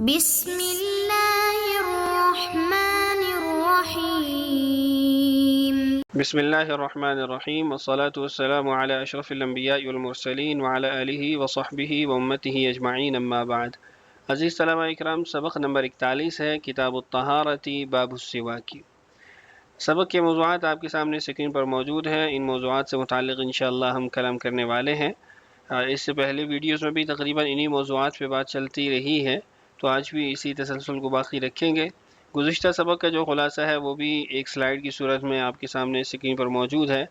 بسم اللہ الرحمن الرحیم بسم اللہ الرحمن الرحیم والصلاة والسلام علی اشرف الانبیاء والمرسلین وعلی آلہ وصحبہ وامتہ اجمعین اما بعد۔ عزیز طلبہ اکرام، سبق نمبر 41 ہے، کتاب الطہارۃ باب السواک۔ سبق کے موضوعات آپ کے سامنے اسکرین پر موجود ہیں۔ ان موضوعات سے متعلق انشاءاللہ ہم کلام کرنے والے ہیں۔ اس سے پہلے ویڈیوز میں بھی تقریباً انہی موضوعات پہ بات چلتی رہی ہے، تو آج بھی اسی تسلسل کو باقی رکھیں گے۔ گزشتہ سبق کا جو خلاصہ ہے وہ بھی ایک سلائیڈ کی صورت میں آپ کے سامنے اسکرین پر موجود ہے۔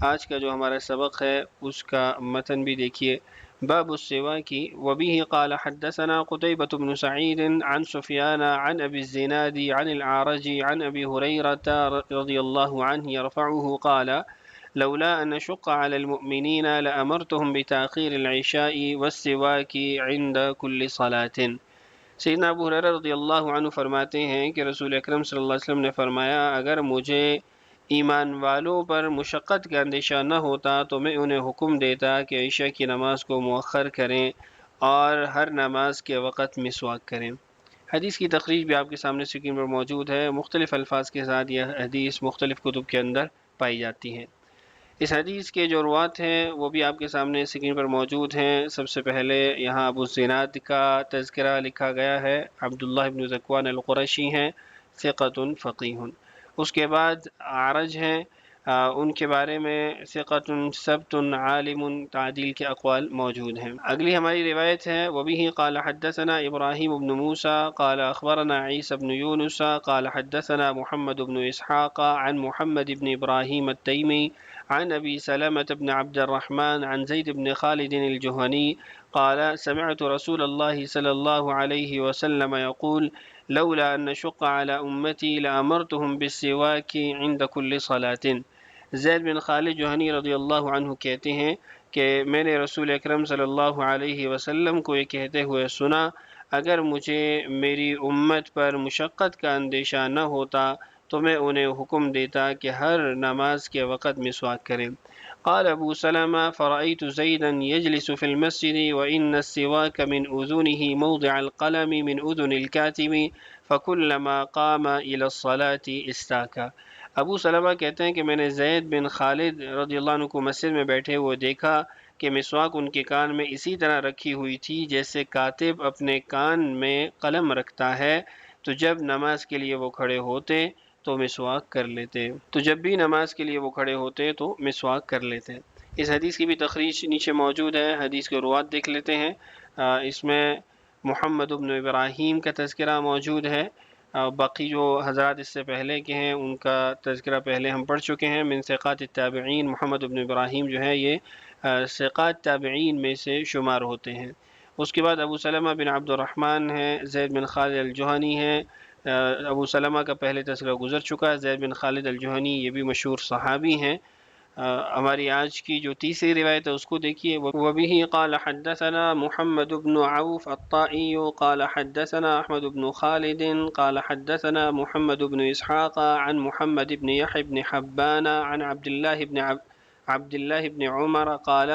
آج کا جو ہمارا سبق ہے اس کا متن بھی دیکھیے۔ باب السواک وبه قال حدثنا قتيبة بن سعيد عن سفيان عن أبي الزناد عن الأعرج عن أبي هريرة رضي الله عنه يرفعه قال لولا أن أشق على المؤمنين لأمرتهم بتأخير العشاء والسواك عند كل صلاة۔ سیدنا ابو ہریرہ رضی اللہ عنہ فرماتے ہیں کہ رسول اکرم صلی اللہ علیہ وسلم نے فرمایا، اگر مجھے ایمان والوں پر مشقت کا اندیشہ نہ ہوتا تو میں انہیں حکم دیتا کہ عشاء کی نماز کو مؤخر کریں اور ہر نماز کے وقت مسواک کریں۔ حدیث کی تخریج بھی آپ کے سامنے اسکرین پر موجود ہے۔ مختلف الفاظ کے ساتھ یہ حدیث مختلف کتب کے اندر پائی جاتی ہے۔ اس حدیث کے جو روات ہیں وہ بھی آپ کے سامنے اسکرین پر موجود ہیں۔ سب سے پہلے یہاں ابو الزناد کا تذکرہ لکھا گیا ہے، عبداللہ بن ذکوان القرشی ہیں، ثقۃ فقیہ۔ اس کے بعد اعرج ہیں، ان کے بارے میں ثقۃ ثبت عالم، تعدیل کے اقوال موجود ہیں۔ اگلی ہماری روایت ہے، وبه قال حدثنا ابراہیم بن موسیٰ قال اخبرنا عیسی بن یونس قال حدثنا محمد بن اسحاق عن محمد بن ابراہیم التیمی عن ابی سلمة بن عبد الرحمن عن زید بن خالد الجہنی قال سمعت رسول اللہ صلی اللہ علیہ وسلم يقول لولا ان نشق على امتی لامرتهم بالسواک عند كل صلاة۔ زید بن خالد جوہنی رضی اللہ عنہ کہتے ہیں کہ میں نے رسول اکرم صلی اللہ علیہ وسلم کو یہ کہتے ہوئے سنا، اگر مجھے میری امت پر مشقت کا اندیشہ نہ ہوتا تو میں انہیں حکم دیتا کہ ہر نماز کے وقت مسواک کریں۔ قال ابو سلمہ فرأيت زيدا يجلس في المسجد وإن السواك من أذنه موضع القلم من أذن الكاتب فكلما قام إلى الصلاة استاكا۔ ابو سلمہ کہتے ہیں کہ میں نے زید بن خالد رضی اللہ عنہ کو مسجد میں بیٹھے ہوئے دیکھا کہ مسواک ان کے کان میں اسی طرح رکھی ہوئی تھی جیسے کاتب اپنے کان میں قلم رکھتا ہے، تو جب نماز کے لیے وہ کھڑے ہوتے تو مسواک کر لیتے، تو جب بھی نماز کے لیے وہ کھڑے ہوتے تو مسواک کر لیتے۔ اس حدیث کی بھی تخریج نیچے موجود ہے۔ حدیث کے روات دیکھ لیتے ہیں۔ اس میں محمد بن ابراہیم کا تذکرہ موجود ہے، باقی جو حضرات اس سے پہلے کے ہیں ان کا تذکرہ پہلے ہم پڑھ چکے ہیں۔ من ثقات التابعین، محمد بن ابراہیم جو ہے یہ ثقات تابعین میں سے شمار ہوتے ہیں۔ اس کے بعد ابو سلمہ بن عبد الرحمن ہیں، زید بن خالد الجہنی ہیں۔ ابو سلمہ کا پہلے تذکرہ گزر چکا ہے، زید بن خالد الجہنی یہ بھی مشہور صحابی ہیں۔ ہماری آج کی جو تیسری روایت ہے اس کو دیکھیے۔ وبه قال حدثنا محمد بن عوف الطائي قال حدثنا احمد بن خالد قال حدثنا محمد بن اسحاق عن محمد بن يحيى بن حبان عن عبد الله بن عمر قال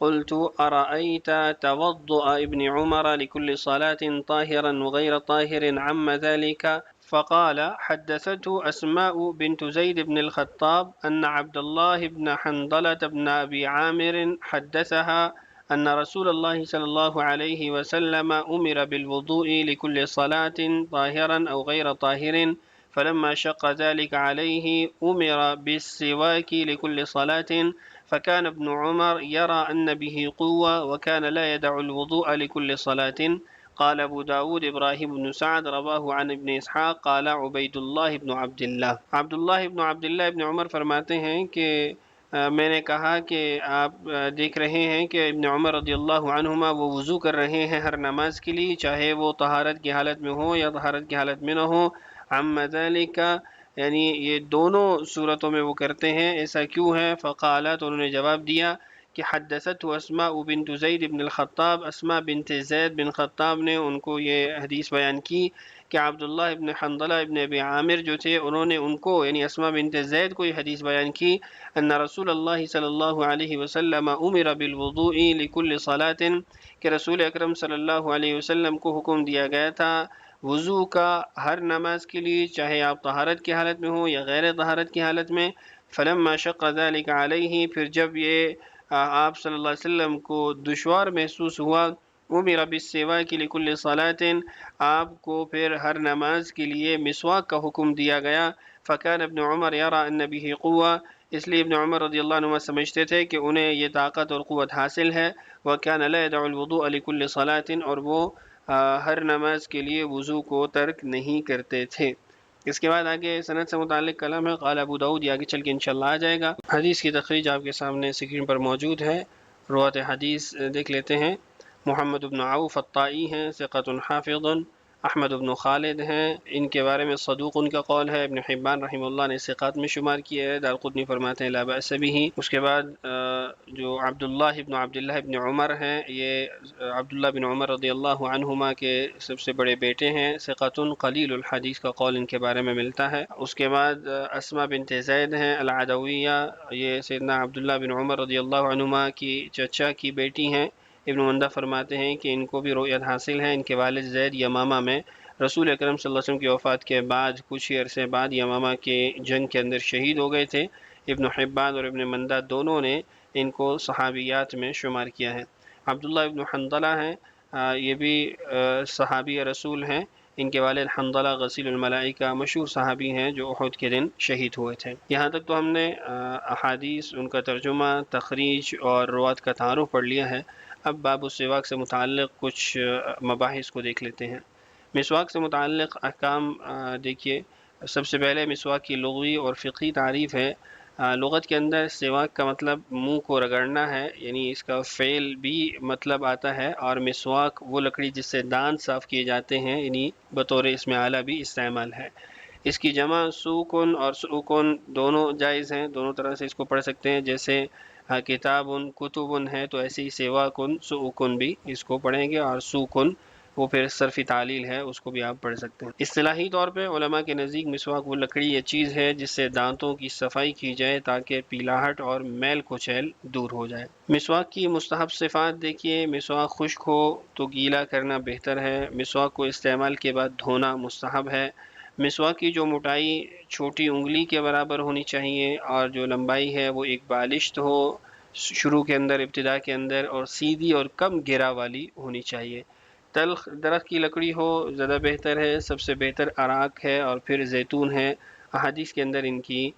قلت أرأيت توضؤ ابن عمر لكل صلاة طاهرا وغير طاهر عم ذلك؟ فقال حدثته أسماء بنت زيد بن الخطاب أن عبد الله بن حنظلة بن أبي عامر حدثها أن رسول الله صلى الله عليه وسلم أمر بالوضوء لكل صلاة طاهرا أو غير طاهر، فلما شق ذلك عليه أمر بالسواك لكل صلاة، فكان ابن عمر يرى أن به قوة وكان لا يدع الوضوء لكل صلاة۔ قال ابو داود ابراہیم بن سعد رواہ عن ابن اسحاق قال عبید اللہ بن عبداللہ۔ عبداللہ بن عبداللہ ابن عمر فرماتے ہیں کہ میں نے کہا کہ آپ دیکھ رہے ہیں کہ ابن عمر رضی اللہ عنہما وہ وضو کر رہے ہیں ہر نماز کے لیے، چاہے وہ طہارت کی حالت میں ہو یا طہارت کی حالت میں نہ ہو۔ عم ذلك یعنی یہ دونوں صورتوں میں وہ کرتے ہیں، ایسا کیوں ہے؟ فقال، تو انہوں نے جواب دیا کہ حدثت اسماء بنت زید بن الخطاب، اسماء بنت زید بن خطاب نے ان کو یہ حدیث بیان کی کہ عبداللہ ابن حنظلہ ابن ابی عامر جو تھے انہوں نے ان کو یعنی اسماء بنت زید کو یہ حدیث بیان کی ان رسول اللہ صلی اللہ علیہ وسلم امر بالوضوء لکل صلاۃ، کہ رسول اکرم صلی اللہ علیہ وسلم کو حکم دیا گیا تھا وضو کا ہر نماز کے لیے، چاہے آپ طہارت کی حالت میں ہو یا غیر طہارت کی حالت میں۔ فلما شق ذلك علیہ، پھر جب یہ آپ صلی اللہ علیہ وسلم کو دشوار محسوس ہوا، امر بالسواک لکل صلاۃ، آپ کو پھر ہر نماز کے لیے مسواک کا حکم دیا گیا۔ فکان ابن عمر یرى ان به قوة، اس لیے ابن عمر رضی اللہ عنہ سمجھتے تھے کہ انہیں یہ طاقت اور قوت حاصل ہے۔ وكان لا يدع الوضوء لكل صلاة، اور وہ ہر نماز کے لیے وضو کو ترک نہیں کرتے تھے۔ اس کے بعد آگے سند سے متعلق کلام ہے، قال ابو داؤد، یہ آگے چل کے انشاءاللہ آ جائے گا۔ حدیث کی تخریج آپ کے سامنے اسکرین پر موجود ہے۔ روات حدیث دیکھ لیتے ہیں۔ محمد بن عوف الطائی ہیں، ثقۃ حافظ۔ احمد بن خالد ہیں، ان کے بارے میں صدوق ان کا قول ہے، ابن حبان رحمہ اللہ نے ثقات میں شمار کیا ہے، دارقطنی فرماتے ہیں لا بأس به۔ اس کے بعد جو عبداللہ بن عمر ہیں، یہ عبداللہ بن عمر رضی اللہ عنہما کے سب سے بڑے بیٹے ہیں، ثقۃ قلیل الحدیث کا قول ان کے بارے میں ملتا ہے۔ اس کے بعد اسماء بنت زید ہیں العدویہ، یہ سیدنا عبداللہ بن عمر رضی اللہ عنہما کی چچا کی بیٹی ہیں۔ ابن مندہ فرماتے ہیں کہ ان کو بھی رؤیت حاصل ہے، ان کے والد زید یمامہ میں رسول اکرم صلی اللہ علیہ وسلم کی وفات کے بعد کچھ ہی عرصے بعد یمامہ کے جنگ کے اندر شہید ہو گئے تھے۔ ابن حبان اور ابن مندہ دونوں نے ان کو صحابیات میں شمار کیا ہے۔ عبداللہ ابن حنظلہ ہیں، یہ بھی صحابی رسول ہیں، ان کے والد حنظلہ غسیل الملائکہ مشہور صحابی ہیں جو احد کے دن شہید ہوئے تھے۔ یہاں تک تو ہم نے احادیث، ان کا ترجمہ، تخریج اور روات کا تعارف پڑھ لیا ہے۔ اب باب السواک سے متعلق کچھ مباحث کو دیکھ لیتے ہیں۔ مسواک سے متعلق احکام دیکھیے، سب سے پہلے مسواک کی لغوی اور فقہی تعریف ہے۔ لغت کے اندر سواک کا مطلب منہ کو رگڑنا ہے، یعنی اس کا فعل بھی مطلب آتا ہے، اور مسواک وہ لکڑی جس سے دانت صاف کیے جاتے ہیں، یعنی بطور اسم اعلیٰ بھی استعمال ہے۔ اس کی جمع سوکن اور سوکن دونوں جائز ہیں، دونوں طرح سے اس کو پڑھ سکتے ہیں، جیسے کتابن کتبن ہے تو ایسے ہی سواکن سوکن بھی اس کو پڑھیں گے، اور سوکن وہ پھر صرفی تعلیل ہے، اس کو بھی آپ پڑھ سکتے ہیں۔ اصطلاحی طور پہ علماء کے نزدیک مسواک وہ لکڑی یا چیز ہے جس سے دانتوں کی صفائی کی جائے تاکہ پیلاہٹ اور میل کچیل دور ہو جائے۔ مسواک کی مستحب صفات دیکھیے، مسواک خشک ہو تو گیلا کرنا بہتر ہے، مسواک کو استعمال کے بعد دھونا مستحب ہے، مسواک کی جو موٹائی چھوٹی انگلی کے برابر ہونی چاہیے، اور جو لمبائی ہے وہ ایک بالشت ہو شروع کے اندر، ابتدا کے اندر، اور سیدھی اور کم گرا والی ہونی چاہیے۔ تلخ درخت کی لکڑی ہو زیادہ بہتر ہے، سب سے بہتر اراک ہے اور پھر زیتون ہے۔ احادیث کے اندر ان کی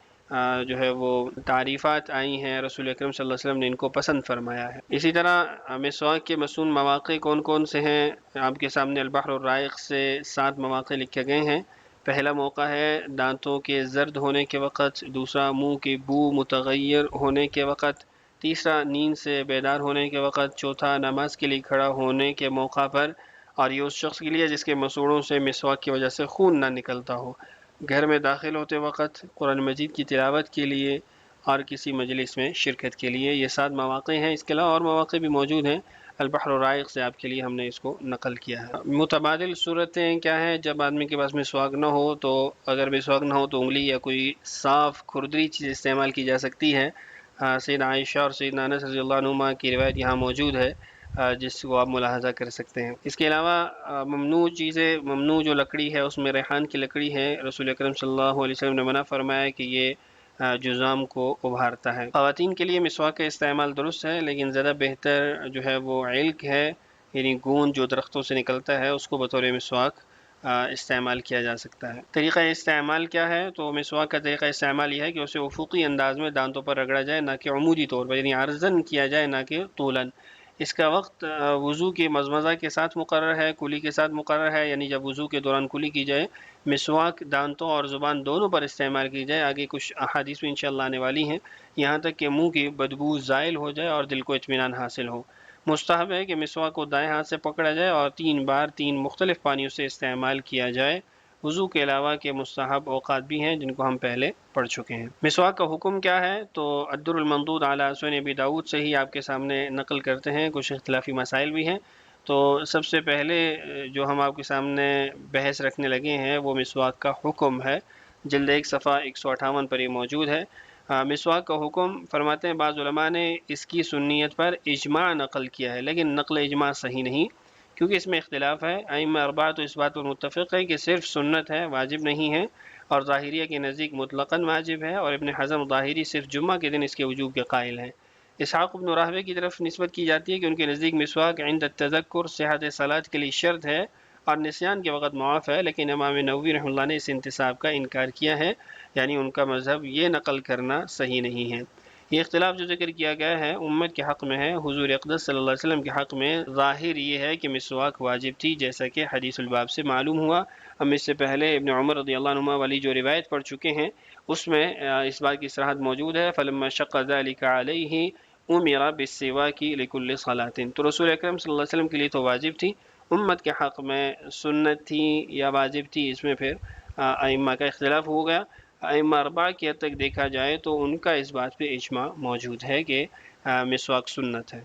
جو ہے وہ تعریفات آئی ہیں، رسول اکرم صلی اللہ علیہ وسلم نے ان کو پسند فرمایا ہے۔ اسی طرح مسواک کے مصنون مواقع کون کون سے ہیں، آپ کے سامنے البحر الرائق سے 7 مواقع لکھے گئے ہیں۔ پہلا موقع ہے دانتوں کے زرد ہونے کے وقت، دوسرا منہ کی بو متغیر ہونے کے وقت، تیسرا نیند سے بیدار ہونے کے وقت، چوتھا نماز کے لیے کھڑا ہونے کے موقع پر، اور یہ اس شخص کے لیے جس کے مسوڑوں سے مسواک کی وجہ سے خون نہ نکلتا ہو، گھر میں داخل ہوتے وقت، قرآن مجید کی تلاوت کے لیے، اور کسی مجلس میں شرکت کے لیے۔ یہ 7 مواقع ہیں، اس کے علاوہ اور مواقع بھی موجود ہیں، البحر الرائق سے آپ کے لیے ہم نے اس کو نقل کیا ہے۔ متبادل صورتیں کیا ہیں، جب آدمی کے پاس مسواک نہ ہو تو، اگر مسواک نہ ہو تو انگلی یا کوئی صاف کھردری چیز استعمال کی جا سکتی ہے۔ سیدنا عائشہ اور سیدنا انس رضی اللہ عنہما کی روایت یہاں موجود ہے، جس کو آپ ملاحظہ کر سکتے ہیں۔ اس کے علاوہ ممنوع جو لکڑی ہے اس میں ریحان کی لکڑی ہے، رسول اکرم صلی اللہ علیہ وسلم نے منع فرمایا کہ یہ جذام کو ابھارتا ہے۔ خواتین کے لیے مسواک کا استعمال درست ہے، لیکن زیادہ بہتر جو ہے وہ علق ہے، یعنی گوند جو درختوں سے نکلتا ہے، اس کو بطور مسواک استعمال کیا جا سکتا ہے۔ طریقہ استعمال کیا ہے، تو مسواک کا طریقہ استعمال یہ ہے کہ اسے افقی انداز میں دانتوں پر رگڑا جائے، نہ کہ عمودی طور پر، یعنی عرضاً کیا جائے، نہ کہ طولاً۔ اس کا وقت وضو کی مزمزہ کے ساتھ مقرر ہے، کلی کے ساتھ مقرر ہے، یعنی جب وضو کے دوران کلی کی جائے۔ مسواک دانتوں اور زبان دونوں پر استعمال کی جائے، آگے کچھ احادیث میں انشاءاللہ آنے والی ہیں، یہاں تک کہ منہ کی بدبو زائل ہو جائے اور دل کو اطمینان حاصل ہو۔ مستحب ہے کہ مسواک کو دائیں ہاتھ سے پکڑا جائے اور 3 بار 3 مختلف پانیوں سے استعمال کیا جائے، وضو کے علاوہ کے مستحب اوقات بھی ہیں جن کو ہم پہلے پڑھ چکے ہیں۔ مسواک کا حکم کیا ہے؟ تو الدر المنضود علی سنن ابی داؤد سے ہی آپ کے سامنے نقل کرتے ہیں، کچھ اختلافی مسائل بھی ہیں۔ تو سب سے پہلے جو ہم آپ کے سامنے بحث رکھنے لگے ہیں وہ مسواک کا حکم ہے، جلد 1 صفحہ 158 پر یہ موجود ہے۔ مسواک کا حکم فرماتے ہیں بعض علماء نے اس کی سنیت پر اجماع نقل کیا ہے، لیکن نقل اجماع صحیح نہیں، کیونکہ اس میں اختلاف ہے۔ ائمہ اربعہ تو اس بات پر متفق ہے کہ صرف سنت ہے، واجب نہیں ہے، اور ظاہریہ کے نزدیک مطلقاً واجب ہے، اور ابن حزم ظاہری صرف جمعہ کے دن اس کے وجوب کے قائل ہیں۔ اسحاق بن راہوے کی طرف نسبت کی جاتی ہے کہ ان کے نزدیک مسواک عند التذکر صحت صلاۃ کے لیے شرط ہے اور نسیان کے وقت معاف ہے، لیکن امام نووی رحمۃ اللہ نے اس انتصاب کا انکار کیا ہے، یعنی ان کا مذہب یہ نقل کرنا صحیح نہیں ہے۔ یہ اختلاف جو ذکر کیا گیا ہے امت کے حق میں ہے، حضور اقدس صلی اللہ علیہ وسلم کے حق میں ظاہر یہ ہے کہ مسواک واجب تھی، جیسا کہ حدیث الباب سے معلوم ہوا۔ ہم اس سے پہلے ابن عمر رضی اللہ عنہما والی جو روایت پڑھ چکے ہیں اس میں اس بات کی صراحت موجود ہے، فلما شق ذلك علیہ امر بالسواک لکل صلاۃ، تو رسول اکرم صلی اللہ علیہ وسلم کے لیے تو واجب تھی، امت کے حق میں سنت تھی یا واجب تھی، اس میں پھر ائمہ کا اختلاف ہو گیا۔ ائمہ اربعہ کی حد تک دیکھا جائے تو ان کا اس بات پہ اجماع موجود ہے کہ مسواک سنت ہے۔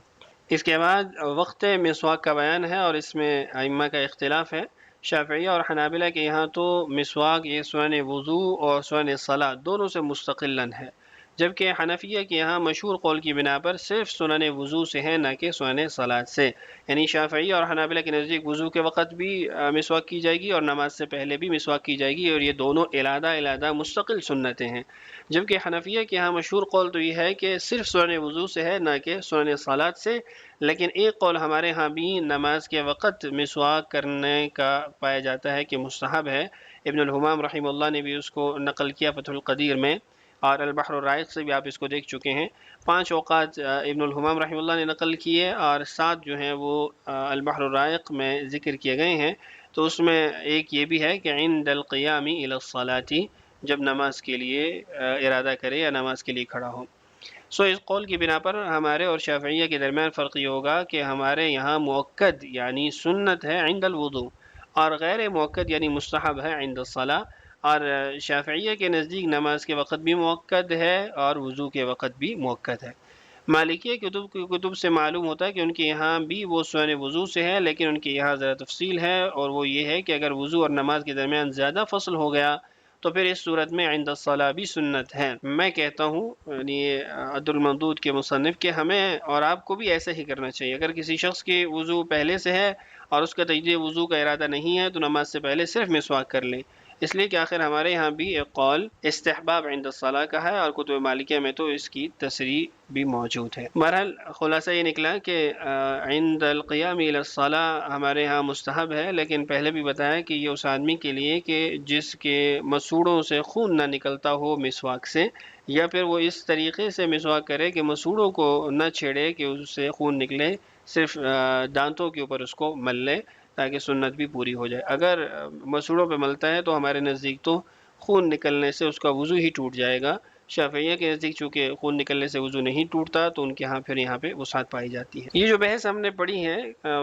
اس کے بعد وقت مسواک کا بیان ہے، اور اس میں ائمہ کا اختلاف ہے۔ شافعیہ اور حنابلہ کے یہاں تو مسواک یہ سنن وضو اور سنن صلاۃ دونوں سے مستقلاً ہے، جبکہ حنفیہ کے یہاں مشہور قول کی بنا پر صرف سنن وضو سے ہے، نہ کہ سنن صلاۃ سے، یعنی شافعیہ اور حنابلہ کے نزدیک وضو کے وقت بھی مسواک کی جائے گی اور نماز سے پہلے بھی مسواک کی جائے گی، اور یہ دونوں علیحدہ علیحدہ مستقل سنتیں ہیں، جبکہ حنفیہ کے یہاں مشہور قول تو یہ ہے کہ صرف سنن وضو سے ہے، نہ کہ سنن صلاۃ سے، لیکن ایک قول ہمارے ہاں بھی نماز کے وقت مسواک کرنے کا پایا جاتا ہے کہ مستحب ہے۔ ابن الحمام رحمہ اللہ نے بھی اس کو نقل کیا فتح القدیر میں، اور البحر الرائق سے بھی آپ اس کو دیکھ چکے ہیں۔ 5 اوقات ابن الحمام رحمہ اللہ نے نقل کیے، اور 7 جو ہیں وہ البحر الرائق میں ذکر کیے گئے ہیں۔ تو اس میں ایک یہ بھی ہے کہ عند القیام الی الصلاۃ، جب نماز کے لیے ارادہ کرے یا نماز کے لیے کھڑا ہو۔ سو اس قول کی بنا پر ہمارے اور شافعیہ کے درمیان فرق یہ ہوگا کہ ہمارے یہاں مؤکد یعنی سنت ہے عند الوضو، اور غیر مؤکد یعنی مستحب ہے عند الصلاۃ، اور شافعیہ کے نزدیک نماز کے وقت بھی مؤکد ہے اور وضو کے وقت بھی مؤکد ہے۔ مالکیہ کتب سے معلوم ہوتا ہے کہ ان کے یہاں بھی وہ سنن وضو سے ہے، لیکن ان کے یہاں ذرا تفصیل ہے، اور وہ یہ ہے کہ اگر وضو اور نماز کے درمیان زیادہ فصل ہو گیا تو پھر اس صورت میں عند الصلاۃ بھی سنت ہے۔ میں کہتا ہوں یعنی عبد المندود کے مصنف کہ ہمیں اور آپ کو بھی ایسا ہی کرنا چاہیے۔ اگر کسی شخص کی وضو پہلے سے ہے اور اس کا تجدید وضو کا ارادہ نہیں ہے تو نماز سے پہلے صرف مسواک کر لیں، اس لیے کہ آخر ہمارے یہاں بھی ایک قول استحباب عند الصلاۃ کا ہے، اور کتب مالکیہ میں تو اس کی تصریح بھی موجود ہے۔ بہرحال خلاصہ یہ نکلا کہ عند القیام الی الصلاۃ ہمارے ہاں مستحب ہے، لیکن پہلے بھی بتایا کہ یہ اس آدمی کے لیے کہ جس کے مسوڑوں سے خون نہ نکلتا ہو مسواک سے، یا پھر وہ اس طریقے سے مسواک کرے کہ مسوڑوں کو نہ چھیڑے کہ اس سے خون نکلے، صرف دانتوں کے اوپر اس کو مل لے تاکہ سنت بھی پوری ہو جائے۔ اگر مسوڑوں پہ ملتا ہے تو ہمارے نزدیک تو خون نکلنے سے اس کا وضو ہی ٹوٹ جائے گا۔ شافعیہ کے نزدیک چونکہ خون نکلنے سے وضو نہیں ٹوٹتا تو ان کے ہاں پھر یہاں پہ وسعت پائی جاتی ہے۔ یہ جو بحث ہم نے پڑھی ہے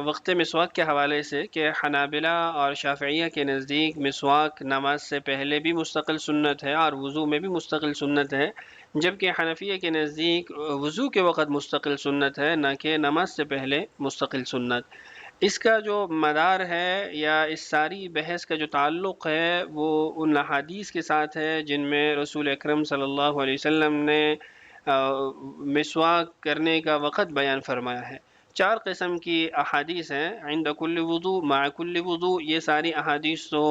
وقت مسواک کے حوالے سے کہ حنابلہ اور شافعیہ کے نزدیک مسواک نماز سے پہلے بھی مستقل سنت ہے اور وضو میں بھی مستقل سنت ہے، جبکہ حنفیہ کے نزدیک وضو کے وقت مستقل سنت ہے، نہ کہ نماز سے پہلے مستقل سنت۔ اس کا جو مدار ہے یا اس ساری بحث کا جو تعلق ہے وہ ان احادیث کے ساتھ ہے جن میں رسول اکرم صلی اللہ علیہ وسلم نے مسواک کرنے کا وقت بیان فرمایا ہے۔ 4 قسم کی احادیث ہیں، عند کل وضو، مع کل وضو، یہ ساری احادیث تو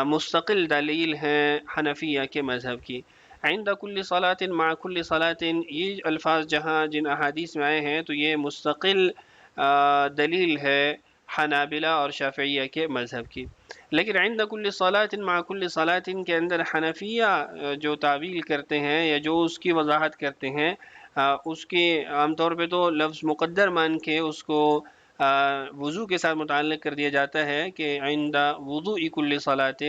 مستقل دلیل ہیں حنفیہ کے مذہب کی۔ عند کل صلاۃ، مع کل صلاۃ، یہ الفاظ جہاں جن احادیث میں آئے ہیں تو یہ مستقل دلیل ہے حنابلہ اور شافعیہ کے مذہب کی۔ لیکن عند کل صلاۃ مع کل صلاۃ کے اندر حنفیہ جو تعویل کرتے ہیں یا جو اس کی وضاحت کرتے ہیں، اس کے عام طور پہ تو لفظ مقدر مان کے اس کو وضو کے ساتھ متعلق کر دیا جاتا ہے کہ عند وضوء کل صلاۃ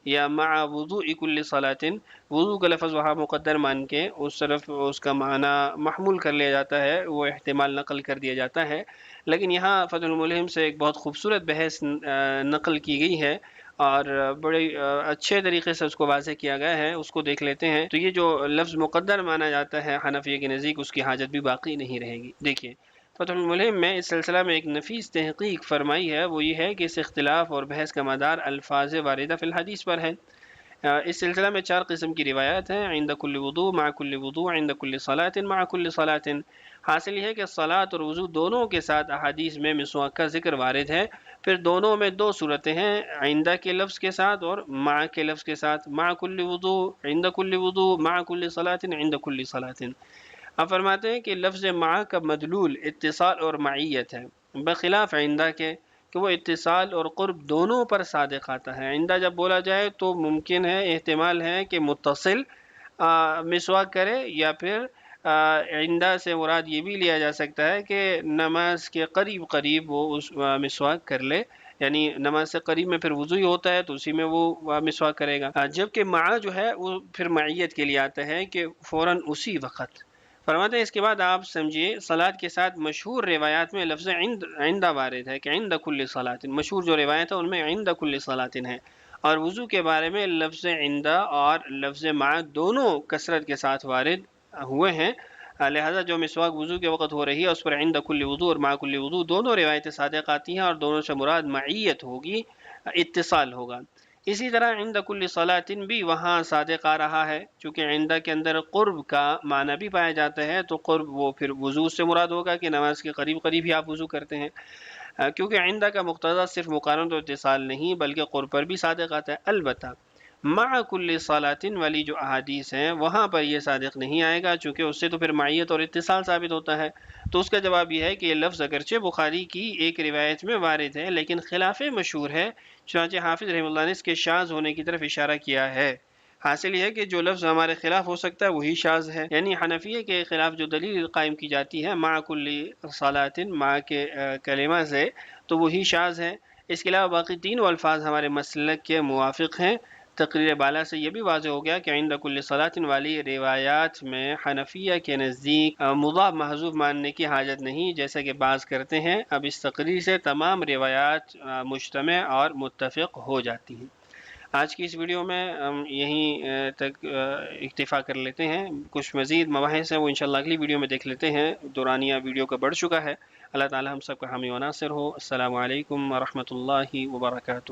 یا مع وضوء کل صلاۃ، وضو کا لفظ وہاں مقدر مان کے اس طرف اس کا معنی محمول کر لیا جاتا ہے، وہ احتمال نقل کر دیا جاتا ہے۔ لیکن یہاں فتح الملہم سے ایک بہت خوبصورت بحث نقل کی گئی ہے، اور بڑے اچھے طریقے سے اس کو واضح کیا گیا ہے، اس کو دیکھ لیتے ہیں۔ تو یہ جو لفظ مقدر مانا جاتا ہے حنفیہ کے نزدیک، اس کی حاجت بھی باقی نہیں رہے گی۔ دیکھیے فتح الملہم میں اس سلسلہ میں ایک نفیس تحقیق فرمائی ہے، وہ یہ ہے کہ اس اختلاف اور بحث کا مدار الفاظ واردہ فی الحدیث پر ہے۔ اس سلسلہ میں 4 قسم کی روایات ہیں: عند کل وضوء، مع کل وضوء، عند کل صلاۃ، مع کل صلاۃ۔ حاصل یہ ہے کہ صلاۃ اور وضو دونوں کے ساتھ احادیث میں مسواک کا ذکر وارد ہے، پھر دونوں میں 2 صورتیں ہیں، عند کے لفظ کے ساتھ اور مع کے لفظ کے ساتھ، مع کل وضوء، عند کل وضوء، مع کل صلاۃ، عند کل صلاۃ۔ اب فرماتے ہیں کہ لفظ مع کا مدلول اتصال اور معیت ہے، بخلاف عند کے کہ وہ اتصال اور قرب دونوں پر صادق آتا ہے۔ عندہ جب بولا جائے تو ممکن ہے، احتمال ہے کہ متصل مسواک کرے، یا پھر عندہ سے مراد یہ بھی لیا جا سکتا ہے کہ نماز کے قریب قریب وہ اس مسواک کر لے، یعنی نماز سے قریب میں پھر وضو ہی ہوتا ہے تو اسی میں وہ مسواک کرے گا۔ جبکہ مع جو ہے وہ پھر معیت کے لیے آتا ہے کہ فوراً اسی وقت۔ فرماتے ہیں اس کے بعد آپ سمجھیے صلاۃ کے ساتھ مشہور روایات میں لفظ عند وارد ہے کہ عند کل صلاۃ، مشہور جو روایت ہے ان میں عند کل صلاۃ ہے، اور وضو کے بارے میں لفظ عند اور لفظ مع دونوں کثرت کے ساتھ وارد ہوئے ہیں، لہذا جو مسواک وضو کے وقت ہو رہی ہے اس پر عند کل وضو اور مع کل وضو دونوں روایتیں صادق آتی ہیں، اور دونوں سے مراد معیت ہوگی، اتصال ہوگا۔ اسی طرح عند کل صلاۃ بھی وہاں صادق آ رہا ہے، چونکہ عند کے اندر قرب کا معنی بھی پایا جاتا ہے، تو قرب وہ پھر وضو سے مراد ہوگا کہ نماز کے قریب قریب ہی آپ وضو کرتے ہیں، کیونکہ عند کا مقتضی صرف مقارنت و اتصال نہیں بلکہ قرب پر بھی صادق آتا ہے۔ البتہ مع کل صلاۃ والی جو احادیث ہیں وہاں پر یہ صادق نہیں آئے گا، چونکہ اس سے تو پھر معیت اور اتصال ثابت ہوتا ہے۔ تو اس کا جواب یہ ہے کہ یہ لفظ اگرچہ بخاری کی ایک روایت میں وارد ہے لیکن خلاف مشہور ہے، چنانچہ حافظ رحمہ اللہ نے اس کے شاذ ہونے کی طرف اشارہ کیا ہے۔ حاصل یہ ہے کہ جو لفظ ہمارے خلاف ہو سکتا ہے وہی شاذ ہے، یعنی حنفیہ کے خلاف جو دلیل قائم کی جاتی ہے مع کل صلاۃ، مع کے کلمہ سے، تو وہی شاذ ہے۔ اس کے علاوہ باقی تینوں الفاظ ہمارے مسلک کے موافق ہیں۔ تقریر بالا سے یہ بھی واضح ہو گیا کہ عند کل صلاۃ والی روایات میں حنفیہ کے نزدیک مضاف محذوف ماننے کی حاجت نہیں، جیسا کہ بعض کرتے ہیں۔ اب اس تقریر سے تمام روایات مجتمع اور متفق ہو جاتی ہیں۔ آج کی اس ویڈیو میں ہم یہیں تک اکتفا کر لیتے ہیں، کچھ مزید مباحث ہیں وہ انشاءاللہ اگلی ویڈیو میں دیکھ لیتے ہیں، دورانیہ ویڈیو کا بڑھ چکا ہے۔ اللہ تعالی ہم سب کا حامی و ناصر ہو۔ السلام علیکم ورحمۃ اللہ وبرکاتہ۔